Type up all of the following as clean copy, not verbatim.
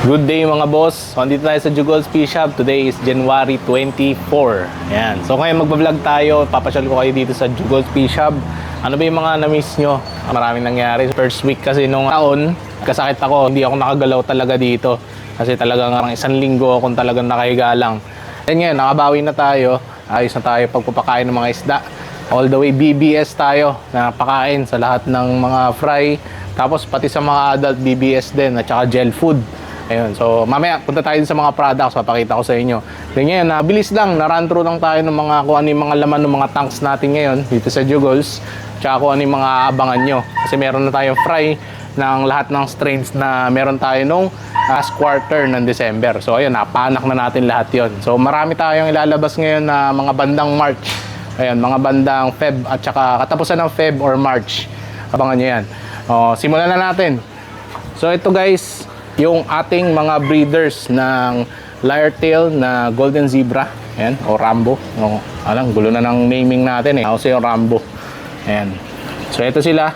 Good day mga boss. So, andito tayo sa Jugols Fish Shop. Today is January 24. Ayan. So ngayon magbablog tayo. Papasyal ko kayo dito sa Jugols Fish Shop. Ano ba yung mga na-miss nyo? Maraming nangyari. First week kasi nung taon, kasakit ako. Hindi ako nakagalaw talaga dito. Kasi talagang isang linggo akong talagang nakahiga lang. And ngayon, nakabawi na tayo. Ayos na tayo pagpapakain ng mga isda. All the way BBS tayo na pakain sa lahat ng mga fry. Tapos pati sa mga adult BBS din at saka gel food. Ayun, so mamaya punta tayo sa mga products, papakita ko sa inyo. Then ngayon, bilis lang, na-run through lang tayo ng mga kung ano yung mga laman ng mga tanks natin ngayon dito sa Jugols. Tsaka kung ano yung mga abangan nyo. Kasi meron na tayong fry ng lahat ng strains na meron tayo nung last quarter ng December. So ayun, napanak na natin lahat yon. So marami tayong ilalabas ngayon na mga bandang March. Ayun, mga bandang Feb at saka katapusan ng Feb or March. Abangan nyo yan. Simulan na natin. So ito guys, yung ating mga breeders ng Lyre-tail na Golden Zebra. Ayan, o Rambo. Gulo na ng naming natin eh. Kasi yung Rambo. Ayan. So ito sila.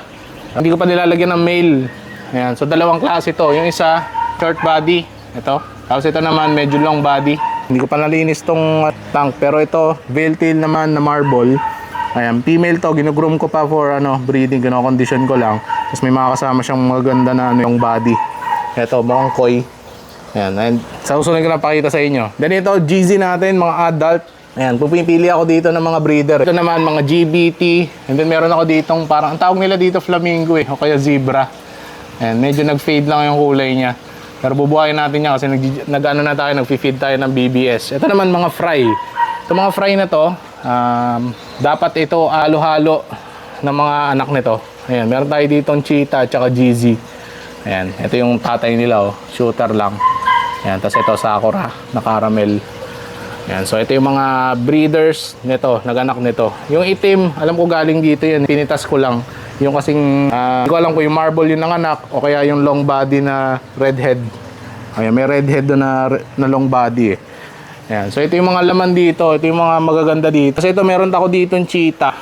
Hindi ko pa nilalagyan ng male. Ayan. So dalawang klase ito. Yung isa, short body. Ito. Tapos ito naman, medyo long body. Hindi ko pa nalinis tong tank. Pero ito, veil-tail naman na marble. Ayan, female to. Ginugroom ko pa for breeding. Gino-condition ko lang. Tapos may mga kasama siyang maganda na yung body. Ito, mukhang koi. Ayan, and sa susunod ko na pakita sa inyo. Then ito, GZ natin, mga adult. Ayan, pupipili ako dito ng mga breeder. Ito naman, mga GBT. And then meron ako ditong, parang, ang tawag nila dito flamingo o kaya zebra. Ayan, medyo nag-fade lang yung kulay niya. Pero bubuhayin natin niya kasi nag-ano na tayo, nag-feed tayo ng BBS. Ito naman, mga fry. Ito mga fry na to, dapat ito halo-halo ng mga anak nito. Ayan, meron tayo ditong cheetah at saka GZ. Ayan, ito yung tatay nila, shooter lang. Ayan, tapos ito sakura na caramel. Ayan, so ito yung mga breeders nito, naganak nito. Yung itim, alam ko galing dito yan, pinitas ko lang. Yung kasing, hindi ko alam ko yung marble yung nanganak o kaya yung long body na redhead. Ayan, may redhead doon na long body eh. Ayan, so ito yung mga laman dito, ito yung mga magaganda dito. Kasi ito meron ako dito yung cheetah.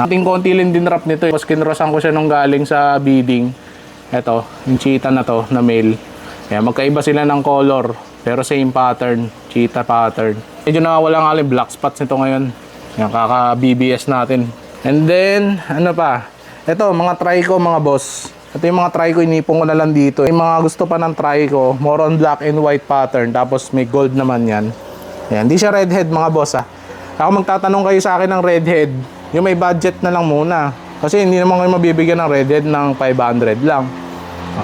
Konti lang din wrap nito. Tapos kinrosan ko siya nung galing sa bidding. Ito, yung cheetah na to, na male. Ayan, magkaiba sila ng color, pero same pattern, cheetah pattern. Medyo nakawala nga yung black spots nito ngayon. Ayan, kaka-BBS natin. And then, ano pa? Ito, mga trico mga boss. Ito yung mga trico, inipon ko na lang dito. Yung mga gusto pa ng trico, more on black and white pattern, tapos may gold naman yan. Ayan, hindi siya redhead mga boss ha. Ako magtatanong kayo sa akin ng redhead, yung may budget na lang muna. Kasi hindi naman kayo mabibigyan ng redhead ng 500 lang.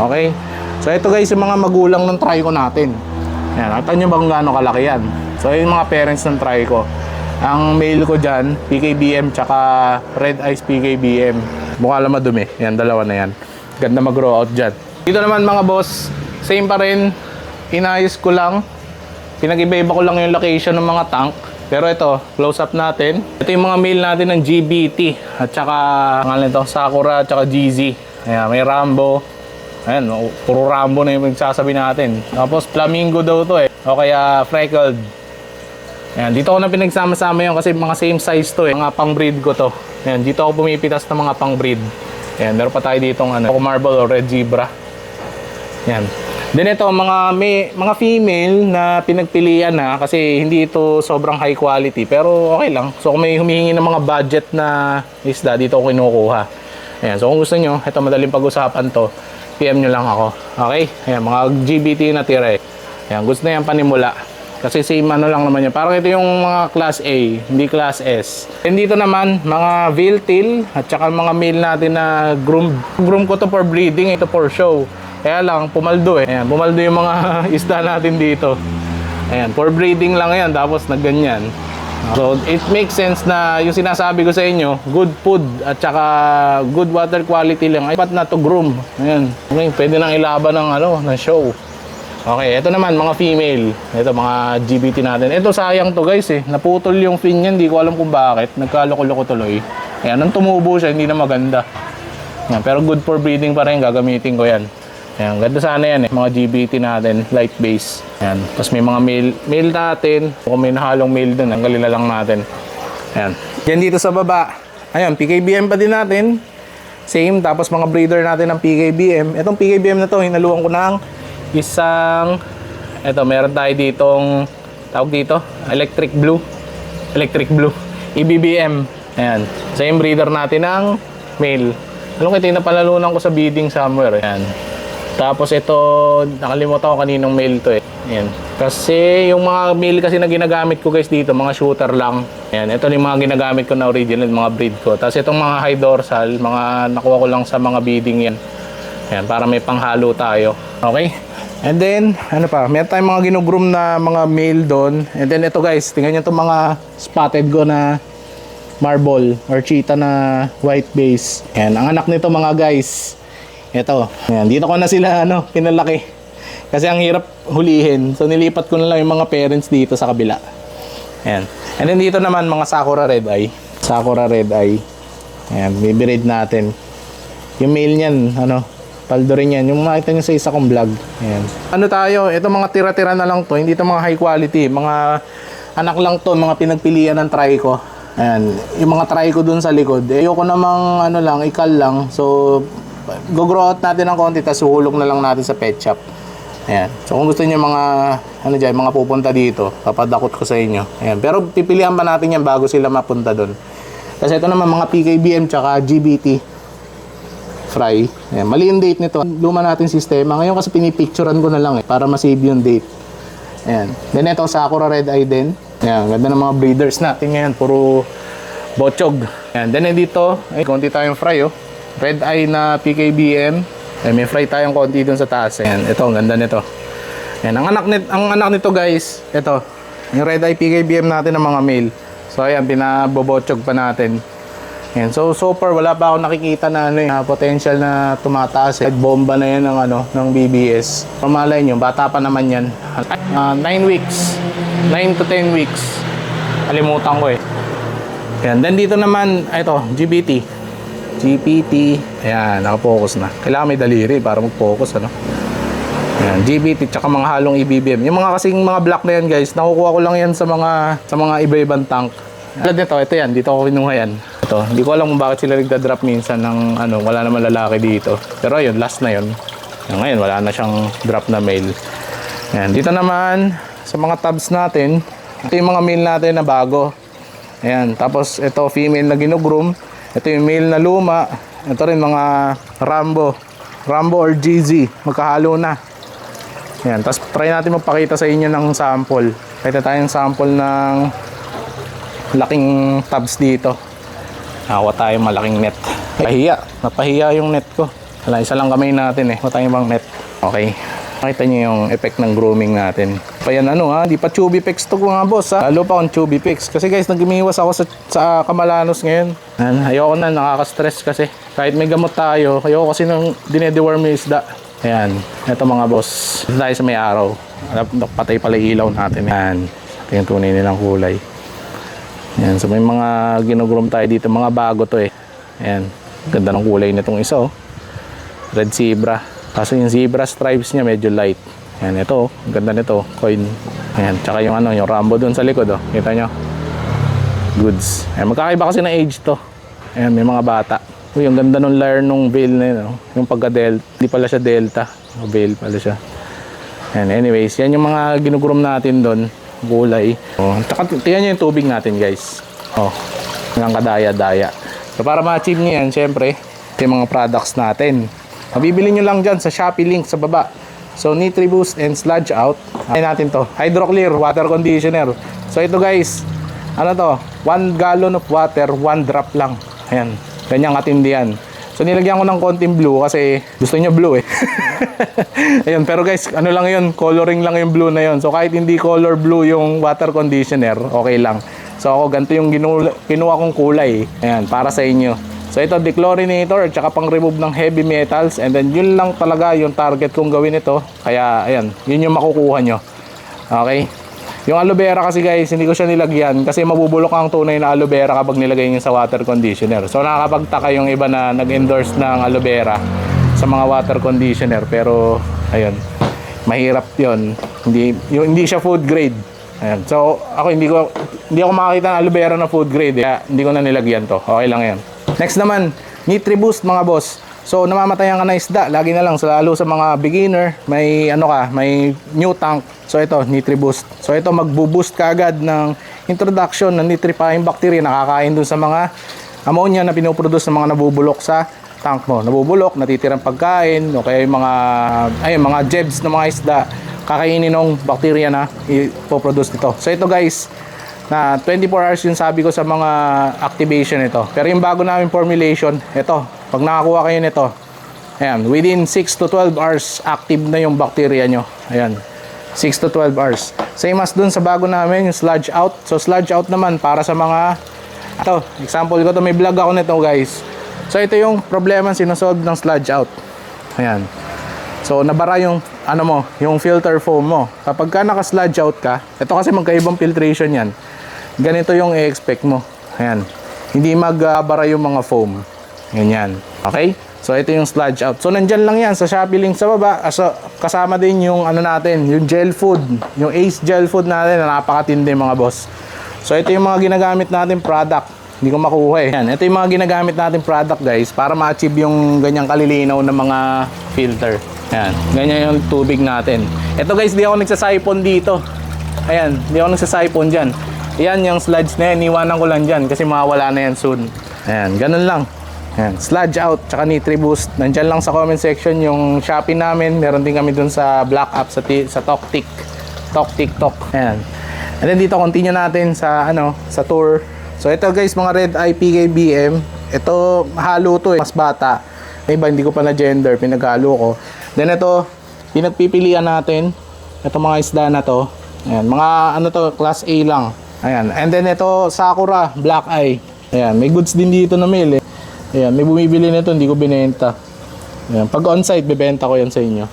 Okay? So ito guys, yung mga magulang ng trico natin. Ayan, nakita nyo ba kung gaano kalaki yan? So yung mga parents ng trico. Ang male ko dyan, PKBM tsaka Red Eyes PKBM. Mukha lang madumi. Yan, dalawa na yan. Ganda mag-grow out dyan. Dito naman mga boss, same pa rin. Inayos ko lang. Pinag-iba-iba ko lang yung location ng mga tank. Pero ito, close up natin. Ito yung mga male natin ng GBT. At saka, Sakura at saka GZ. Ayan, may Rambo. Ayan, puro Rambo na yung magsasabi natin. Tapos, flamingo daw to eh. O kaya, freckled. Ayan, dito ko na pinagsama-sama yun kasi mga same size to eh. Mga pang-breed ko to. Ayan, dito ako pumipitas ng mga pang-breed. Ayan, meron pa tayo ditong marble o red zebra. Ayan. Then ito, mga female na pinagpilian na kasi hindi ito sobrang high quality pero okay lang. So kung may humihingi ng mga budget na isda, dito ako kinukuha. Ayan, so kung gusto nyo, ito madaling pag-usapan to, PM nyo lang ako. Okay? Ayan, mga GBT na tira eh. Ayan, gusto na yan panimula. Kasi same lang naman yan. Parang ito yung mga class A, hindi class S. And dito naman, mga veil-tail at saka mga male natin na groom. Groom ko to for breeding, ito for show. Kaya lang, pumaldo eh. Ayan, pumaldo yung mga isda natin dito. Ayan, for breeding lang yan, tapos nagganyan. So, it makes sense na yung sinasabi ko sa inyo, good food at saka good water quality lang. Ay, pat na to groom. Ayan, okay, pwede nang ilaban ng show. Okay, ito naman, mga female. Ito, mga GBT natin. Ito, sayang to guys eh. Naputol yung fin niya, hindi ko alam kung bakit. Nagkaloko-loko tuloy. Ayan, nang tumubo siya, hindi na maganda. Ayan, pero good for breeding pa rin, gagamitin ko yan. Ayan, ganda sana yan eh. Mga GBT natin, light base. Ayan, tapos may mga male natin. Kung may nahalong male dun, tanggalin na lang natin. Ayan. Yan dito sa baba. Ayan, PKBM pa din natin. Same, tapos mga breeder natin ng PKBM. Itong PKBM na to, hinaluan ko ng isang, eto meron tayo ditong, tawag dito, electric blue, EBBM. Ayan, same breeder natin ng male. Alam ko ito yung napalalunan ko sa bidding somewhere. Ayan. Tapos ito, nakalimutan ko kaninong male to eh. Ayan. Kasi yung mga male kasi na ginagamit ko guys dito, mga shooter lang. Ayan, ito yung mga ginagamit ko na original, mga breed ko. Tapos itong mga high dorsal, mga nakuha ko lang sa mga bidding yan. Ayan, para may panghalo tayo. Okay? And then, ano pa, meron tayong mga ginugroom na mga male doon. And then ito guys, tingnan nyo itong mga spotted ko na marble or cheetah na white base. Ayan, ang anak nito mga guys, ito. Ayan, dito ko na sila pinalaki. Kasi ang hirap hulihin. So nilipat ko na lang yung mga parents dito sa kabila. Ayan. And then dito naman mga Sakura Red Eye. Sakura Red Eye. Ayan, bibreed natin. Yung male niyan, paldo rin yan. Yung makita nyo sa isa kong vlog. Ayan. Ano tayo, ito mga tira-tira na lang to. Hindi to mga high quality. Mga anak lang to, mga pinagpilian ng trico. Ayan. Yung mga trico dun sa likod. Ayoko namang ikal lang. So, go-grow out natin ng konti, tapos hulog na lang natin sa pet shop. Ayan. So, kung gusto nyo mga, mga pupunta dito, papadakot ko sa inyo. Ayan. Pero pipilihan pa natin yan bago sila mapunta dun. Kasi ito naman mga PKBM tsaka GBT fry. Ayan. Mali yung date nito. Luma natin sistema. Ngayon kasi pinipicturean ko na lang para ma-save yung date. Ayan. Then ito, Sakura Red Eye din. Ayan. Ganda ng mga breeders natin ngayon. Puro bochog. Ayan. Then dito, konti tayong fry Red Eye na PKBM. Ayan, may fry tayong konti dun sa taas. Ayan. Ito, ang ganda nito. Ayan. Ang anak nito guys, ito. Yung Red Eye PKBM natin ng mga male. So ayan, pinabobochog pa natin. Ayan. So far wala pa ako nakikita na potential na tumataas. Bomba na yan ng BBS. Malay nyo, bata pa naman yan. 9 weeks. 9 to 10 weeks. Kalimutan ko eh. Ayan. Then dito naman, ito, GPT. Ayan, nakapokus na. Kailangan may daliri para mag-focus, Ayan, GPT tsaka mga halong EBBM. Yung mga kasing mga black na yan, guys, nakukuha ko lang yan sa mga iba-ibang tank. Alad nito, ito yan, dito ako kinuha yan. Ito, hindi ko alam kung bakit sila nagda-drop minsan ng wala naman lalaki dito. Pero ayun, last na yun. Ngayon, wala na siyang drop na male. Ayan, dito naman, sa mga tabs natin, ito yung mga male natin na bago. Ayan, tapos ito, female na ginugroom. Ito yung male na luma. Ito rin mga Rambo or GZ. Magkahalo na. Yan. Tapos try natin magpakita sa inyo ng sample. Pakita tayong sample ng laking tabs dito. Hawa tayo malaking net. Napahiya yung net ko. Wala, isa lang kamay natin Wala tayong ibang net. Okay. Makita nyo yung effect ng grooming natin. Pa yan di pa chubby pics to mga boss Lalo pa kung chubby pics. Kasi guys, nag-umiwas ako sa Kamalanos ngayon. Ayoko na, nakaka-stress kasi. Kahit may gamot tayo, ayoko kasi nang dinedeworm yung isda. Ayan, eto mga boss. Dito tayo sa may araw. Patay pala ilaw natin. Ayan, ito yung tunay nilang kulay. Ayan, so may mga ginugroom tayo dito. Mga bago to Ayan, ganda ng kulay nitong isa Red Zebra. Kaso yung zebra stripes niya medyo light. Ayan, ito, ganda nito, coin. Ayan, tsaka yung yung Rambo dun sa likod Kita nyo? Goods. Ayan, magkakaiba kasi na age to. Ayan, may mga bata. Uy, yung ganda nung layer nung veil na yun, yung pagka-delta. Hindi pala siya delta. Veil pala siya. Ayan, anyways, yan yung mga ginugroom natin doon. Kulay. Tsaka tingnan nyo yung tubig natin, guys. Hanggang kadaya-daya. So, para ma-achieve nyo yan, syempre, yung mga products natin. Mabibili nyo lang dyan sa Shopee link sa baba. So, Nitri-Boost and Sludge Out. Ayan natin to. Hydro-Clear Water Conditioner. So, ito guys, 1 gallon of water, 1 drop lang. Ayan. Ganyang katindi yan. So, nilagyan ko ng konting blue kasi gusto nyo blue Ayun, pero guys, lang yun, coloring lang yung blue na yun. So, kahit hindi color blue yung water conditioner, okay lang. So, ako, ganito yung kinuha kong kulay. Ayan, para sa inyo. So, ito, dechlorinator, at saka pang-remove ng heavy metals. And then, yun lang talaga yung target kong gawin ito. Kaya, ayan, yun yung makukuha nyo. Okay? Yung aloe vera kasi guys, hindi ko siya nilagyan kasi mabubulok ang tunay na aloe vera kapag nilagay nyo sa water conditioner. So, nakakapagtaka yung iba na nag-endorse ng aloe vera sa mga water conditioner. Pero, ayun, mahirap yun. Hindi siya food grade. Ayan. So, ako hindi ako makakita ng aloe vera na food grade. Kaya, hindi ko na nilagyan to. Okay lang yan. Next naman, Nitri-Boost mga boss. So namamatayan ka na isda, lagi na lang, lalo sa mga beginner, may may new tank. So ito, NitriBoost. So ito magbo-boost kaagad ng introduction ng nitrifying bacteria, nakakain dun sa mga ammonia na pinoproduce ng mga nabubulok sa tank mo. Nabubulok, natitirang pagkain, o kaya yung mga jebs ng mga isda, kakainin ng bacteria na ipoproduce nito. So ito guys, na 24 hours yung sabi ko sa mga activation nito. Pero yung bago namin formulation, ito, pag nakakuha kayo nito, ayan, within 6 to 12 hours, active na yung bacteria nyo. Ayan, 6 to 12 hours. Same as dun sa bago namin, yung sludge out. So sludge out naman para sa mga, ito, example ko to, may vlog ako nito guys. So ito yung problema sinusolve ng sludge out. Ayan. So nabara yung yung filter foam mo. Kapag ka naka-sludge out ka, ito kasi magkaibang filtration yan. Ganito yung i-expect mo. Ayan. Hindi magbara yung mga foam. Ganyan. Okay? So ito yung sludge out. So nandyan lang yan sa Shopee link sa baba. Kasama din yung natin, yung gel food. Yung Ace gel food natin na napakatindi mga boss. So ito yung mga ginagamit natin product. Hindi ko makuha eh. Yan. Ito yung mga ginagamit natin product guys para ma-achieve yung ganyang kalilinaw ng mga filter. Yan. Ganyan yung tubig natin. Ito guys, di ako nagsasipon dito. Ayan. Di ako nagsasipon dyan. Yan yung sludge na yan. Iwanan ko lang dyan kasi mawawala na yan soon. Ayan. Ganun lang. Ayan. Sludge out tsaka NitriBoost. Nandyan lang sa comment section yung Shopee namin. Meron din kami dun sa Black App sa TokTik. TokTikTok. Ayan. And then dito continue natin sa sa tour. So ito guys, mga Red Eye PKBM. Ito halo to eh. Mas bata. Iba hindi ko pa na gender. Pinaghalo ko. Then ito, pinagpipilian natin. Ito mga isda na to. Ayan. Mga to, class A lang. Ayan. And then ito, Sakura, Black Eye. Ayan. May goods din dito na mail eh. Ayan. May bumibili nito, hindi ko binenta. Ayan. Pag on-site, bebenta ko yan sa inyo.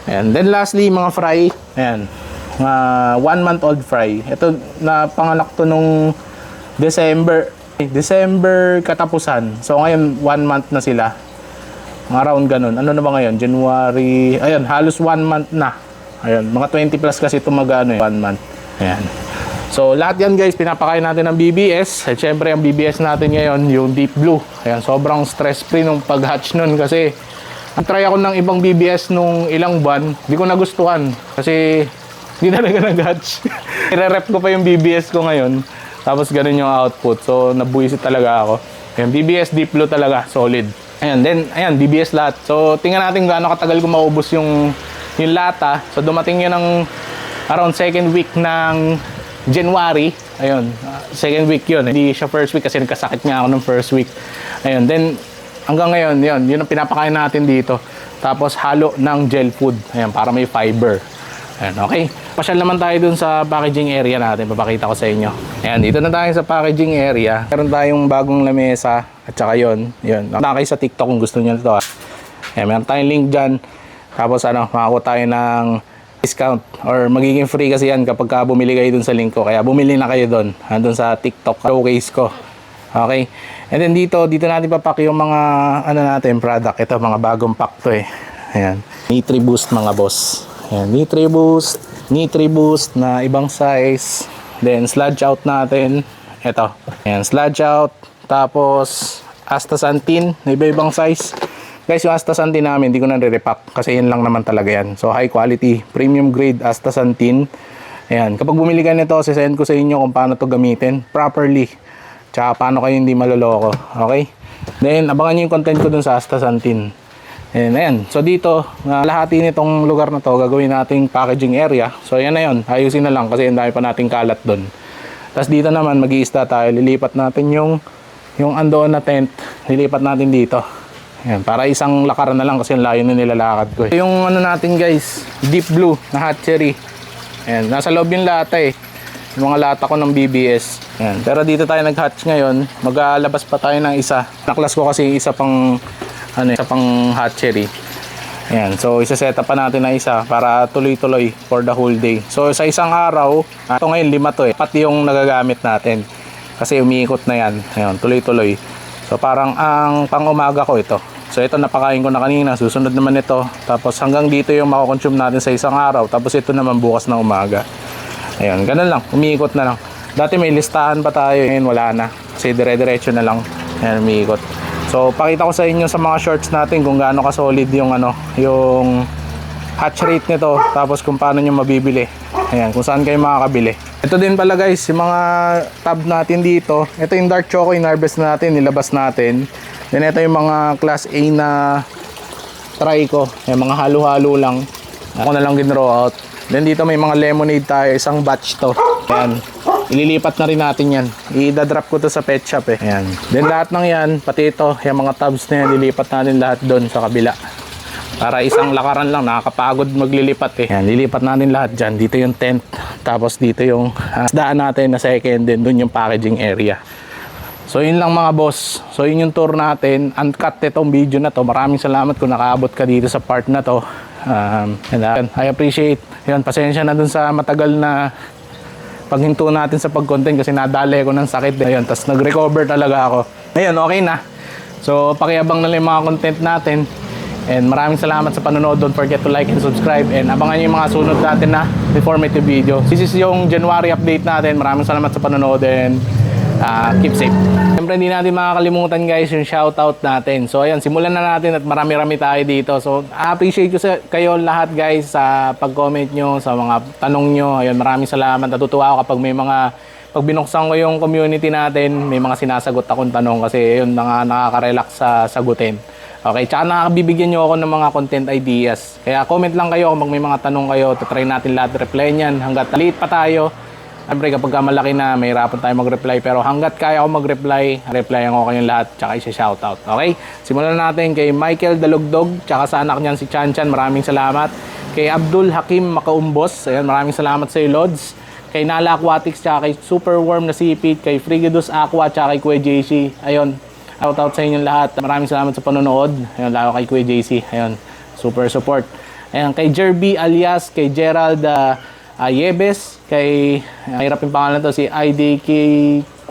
Ayan. Then lastly, mga fry. Ayan. Mga 1-month-old fry. Ito, na panganak to nung December katapusan. So ngayon, 1 month na sila. Mga around ganun. Ano na ba ngayon? January. Ayan. Halos 1 month na. Ayan. Mga 20 plus kasi ito 1 month. Ayan. So, lahat yan guys, pinapakain natin ng BBS. At syempre, ang BBS natin ngayon, yung Deep Blue. Ayan, sobrang stress-free nung pag-hatch nun kasi try ako ng ibang BBS nung ilang buwan. Hindi ko nagustuhan kasi hindi talaga nag-hatch. I-rep ko pa yung BBS ko ngayon. Tapos ganun yung output. So, nabuisit talaga ako. Ayan, BBS Deep Blue talaga, solid. Ayan, then, ayan, BBS lahat. So, tingnan natin gaano katagal ko maubos yung lata. So, dumating yun ng around second week ng January, ayun, second week yun. Hindi siya first week kasi nagkasakit nga ako ng first week. Ayun, then hanggang ngayon, yun ang pinapakain natin dito. Tapos halo ng gel food, ayun, para may fiber. Ayun, okay. Pasyal naman tayo dun sa packaging area natin, papakita ko sa inyo. Ayun, dito na tayo sa packaging area. Meron tayong bagong lamesa at saka yun. Nakita kayo sa TikTok kung gusto niyo nito. Ayun, meron tayong link dyan. Tapos makakuha tayo ng discount or magiging free kasi yan kapag bumili kayo dun sa link ko. Kaya bumili na kayo dun. Andun sa TikTok showcase ko. Okay? And then dito natin papak yung mga natin product. Ito mga bagong pack to eh. Ayan. NitriBoost mga boss. Ayan. NitriBoost na ibang size. Then sludge out natin. Ito. Ayan. Sludge out. Tapos astaxanthin na iba-ibang size. Guys, yung astaxanthin namin, hindi ko na re-repack kasi yun lang naman talaga yan. So, high quality, premium grade astaxanthin. Ayan, kapag bumili ka nito, sisend ko sa inyo kung paano to gamitin properly. Tsaka paano kayo hindi maloloko. Okay? Then, abangan nyo yung content ko dun sa astaxanthin. And ayan, so dito, lahati nitong lugar na to, gagawin nating packaging area. So, ayan na yun, ayusin na lang kasi ang dami pa nating kalat dun. Tapos dito naman, mag-i-ista tayo, lilipat natin yung andoon na tent, lilipat natin dito. Ayan, para isang lakaran na lang kasi yung layo na nilalakad ko eh. Yung natin guys, Deep Blue na hatchery. Ayan, nasa loob yung lata eh. Yung mga lata ko ng BBS. Ayan, pero dito tayo nag-hatch ngayon. Maglalabas pa tayo ng isa. Naklas ko kasi isa pang hatchery. Ayan, so isa-set up pa natin na isa para tuloy-tuloy for the whole day. So sa isang araw, ito ngayon 5 to eh. Pati yung nagagamit natin. Kasi umiikot na yan. Ayan, tuloy-tuloy. So parang ang pang-umaga ko ito. So ito napakain ko na kanina, susunod naman ito. Tapos hanggang dito yung mako-consume natin sa isang araw. Tapos ito naman bukas na umaga. Ayun, ganun lang, umiikot na lang. Dati may listahan pa tayo, ngayon wala na. Kasi dire-diretso na lang. Ayan, umiikot. So pakita ko sa inyo sa mga shorts natin kung gaano ka solid yung yung hatch rate nito, tapos kung paano nyo mabibili. Ayan, kung saan kayo makakabili. Ito din pala guys, yung mga tab natin dito. Ito yung dark choco, in-harvest natin, nilabas natin. Then ito yung mga class A na Trico, yung mga halo-halo lang. Ako na lang ginraw out. Then dito may mga lemonade tayo, isang batch to. Ayan, ililipat na rin natin yan. I-drop ko to sa pet shop eh. Ayan. Then lahat ng yan, pati ito, yung mga tabs na yan, lilipat natin lahat doon sa kabila. Para isang lakaran lang, nakakapagod maglilipat eh. Ayan, lilipat natin lahat dyan. Dito yung tent, tapos dito yung daan natin na second, then doon yung packaging area. So yun lang mga boss. So yun yung tour natin. Uncut itong video na to. Maraming salamat kung nakaabot ka dito sa part na to. And I appreciate. Yun, pasensya na dun sa matagal na paghinto natin sa pag-content kasi nadali ko ng sakit. Ayun, tapos nag-recover talaga ako. Ayun, okay na. So pakiabang na lang yung mga content natin. And maraming salamat sa panonood. Don't forget to like and subscribe. And abangan nyo yung mga sunod natin na informative video. This is yung January update natin. Maraming salamat sa panonood and keep safe. Siyempre hindi natin makakalimutan guys yung shoutout natin. So ayan, simulan na natin at marami-rami tayo dito. So appreciate ko sa kayo lahat guys sa pag-comment nyo, sa mga tanong nyo. Ayun, maraming salamat. Natutuwa ako kapag may mga pag binuksan ko yung community natin, may mga sinasagot akong tanong kasi yun nakaka-relax sa sagutin. Okay, tsaka nakakabibigyan nyo ako ng mga content ideas. Kaya comment lang kayo kung may mga tanong kayo. Try natin lahat reply niyan. Hanggat liit pa tayo. Siyempre kapag malaki na, may hirapan tayo mag-reply. Pero hanggat kaya ako mag-reply, replyan ko kayong lahat. Tsaka isa-shoutout. Okay? Simulan natin kay Michael Dalugdog. Tsaka sa anak niyan si Chan Chan. Maraming salamat. Kay Abdul Hakim Makaumbos. Ayan, maraming salamat sa iyo, Lods. Kay Nala Aquatics. Tsaka kay Superworm na Sipit. Kay Frigidus Aqua. Tsaka kay Kuya JC. Ayun. Shoutout sa inyong lahat. Maraming salamat sa panonood. Ayun, lalo kay Kuya JC. Ayun, super support. Ayun, kay Jerby alias, kay Gerald Yebes, kay hirap yung pangalan to, si IDK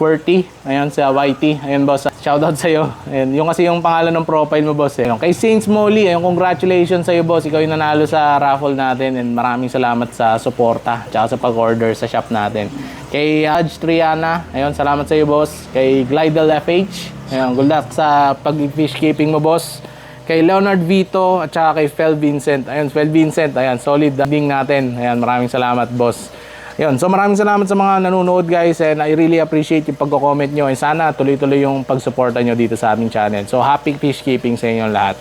QWERTY. Ayun, sa YT. Ayun, boss. Shoutout sa iyo. Ayun, yung kasi yung pangalan ng profile mo, boss. Ayun, kay Saints Molly. Ayun, congratulations sa iyo, boss. Ikaw yung nanalo sa raffle natin and maraming salamat sa suporta tsaka sa pag-order sa shop natin. Kay Haj Triana. Ayun, salamat sa iyo, boss. Kay Glidel FH. Ayan, good luck sa pag-fish keeping mo, boss. Kay Leonard Vito at saka kay Fel Vincent. Ayan, Fel Vincent. Ayan, solid ding natin. Ayan, maraming salamat, boss. Ayan, so maraming salamat sa mga nanonood, guys. And I really appreciate yung pag-comment nyo. And sana tuloy-tuloy yung pag-suporta nyo dito sa aming channel. So, happy fish keeping sa inyong lahat.